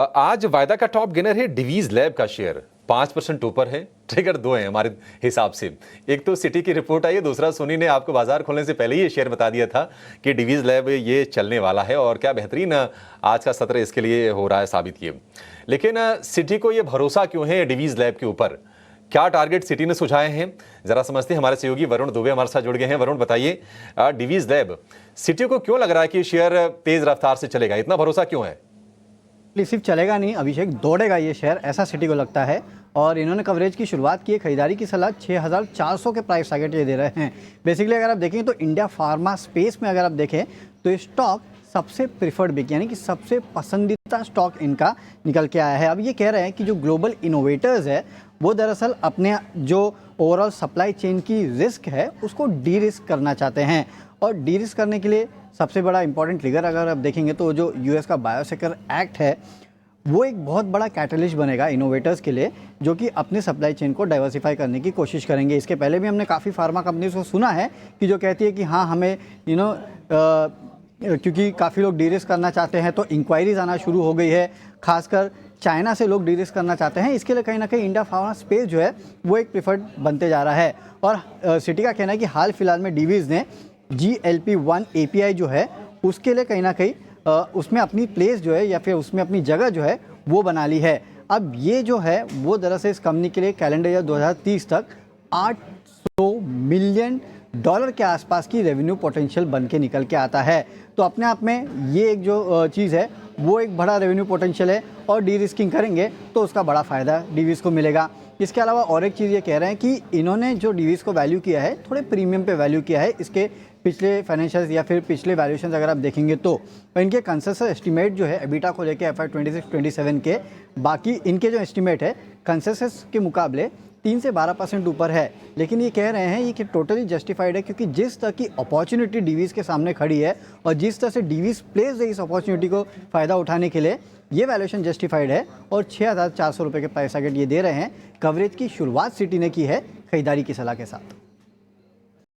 आज वायदा का टॉप गेनर है डिवीज लैब का शेयर 5% ऊपर है। ट्रिगर दो है हमारे हिसाब से। एक तो सिटी की रिपोर्ट आई है, दूसरा सोनी ने आपको बाजार खोलने से पहले ही ये शेयर बता दिया था कि डिवीज लैब ये चलने वाला है और क्या बेहतरीन आज का सत्र इसके लिए हो रहा है साबित ये। लेकिन सिटी को ये भरोसा क्यों है डिवीज लैब के ऊपर? क्या टारगेट सिटी ने सुझाए हैं, जरा समझते हैं। हमारे सहयोगी वरुण दुबे हमारे साथ जुड़ गए हैं। वरुण बताइए, डिवीज लैब सिटी को क्यों लग रहा है कि शेयर तेज रफ्तार से चलेगा? इतना भरोसा क्यों है? सिर्फ चलेगा नहीं अभिषेक, दौड़ेगा ये शेयर, ऐसा सिटी को लगता है। और इन्होंने कवरेज की शुरुआत की है, खरीदारी की सलाह 6400 के प्राइस टारगेट ये दे रहे हैं। बेसिकली अगर आप देखें तो इंडिया फार्मा स्पेस में अगर आप देखें तो स्टॉक सबसे प्रिफर्ड बिक यानी कि सबसे पसंदीदा स्टॉक इनका निकल के आया है। अब ये कह रहे हैं कि जो ग्लोबल इनोवेटर्स है वो दरअसल अपने जो ओवरऑल सप्लाई चेन की रिस्क है उसको डी रिस्क करना चाहते हैं। और डी रिस्क करने के लिए सबसे बड़ा इंपॉर्टेंट ट्रिगर अगर आप देखेंगे तो जो यूएस का बायोसेक्योर एक्ट है वो एक बहुत बड़ा कैटलिस्ट बनेगा इनोवेटर्स के लिए, जो कि अपने सप्लाई चेन को डाइवर्सिफाई करने की कोशिश करेंगे। इसके पहले भी हमने काफ़ी फार्मा कंपनीज को सुना है कि जो कहती है कि हाँ हमें क्योंकि काफ़ी लोग डी रिस्क करना चाहते हैं तो इंक्वायरीज आना शुरू हो गई है, खासकर चाइना से लोग डी रिस्क करना चाहते हैं। इसके लिए कहीं ना कहीं इंडिया फार्मा स्पेस जो है वो एक प्रिफर्ड बनते जा रहा है। और सिटी का कहना है कि हाल फिलहाल में डीवीज ने GLP-1 API जो है उसके लिए कहीं ना कहीं उसमें अपनी प्लेस जो है या फिर उसमें अपनी जगह जो है वो बना ली है। अब ये जो है वो दरअसल इस कंपनी के लिए कैलेंडर ईयर 2030 तक $800 मिलियन के आसपास की रेवेन्यू पोटेंशियल बन के निकल के आता है। तो अपने आप में ये एक जो चीज़ है वो एक बड़ा रेवेन्यू पोटेंशियल है और डी रिस्किंग करेंगे तो उसका बड़ा फ़ायदा डीवीज़ को मिलेगा। इसके अलावा और एक चीज़ ये कह रहे हैं कि इन्होंने जो डीवीज़ को वैल्यू किया है थोड़े प्रीमियम पे वैल्यू किया है। इसके पिछले फाइनेंशियल्स या फिर पिछले वैल्यूएशंस अगर आप देखेंगे तो इनके कंसेंसस एस्टीमेट जो है एबिटा को लेके FY 26-27 के, बाकी इनके जो एस्टीमेट है कंसेंसस के मुकाबले 3 से 12% ऊपर है। लेकिन ये कह रहे हैं ये कि टोटली जस्टिफाइड है, क्योंकि जिस तरह की अपॉर्चुनिटी डीवीज़ के सामने खड़ी है और जिस तरह से डीवीज़ प्लेस है इस अपॉर्चुनिटी को फ़ायदा उठाने के लिए, ये वैल्यूएशन जस्टिफाइड है। और 6400 रुपये के प्राइस टारगेट ये दे रहे हैं। कवरेज की शुरुआत सिटी ने की है खरीदारी की सलाह के साथ।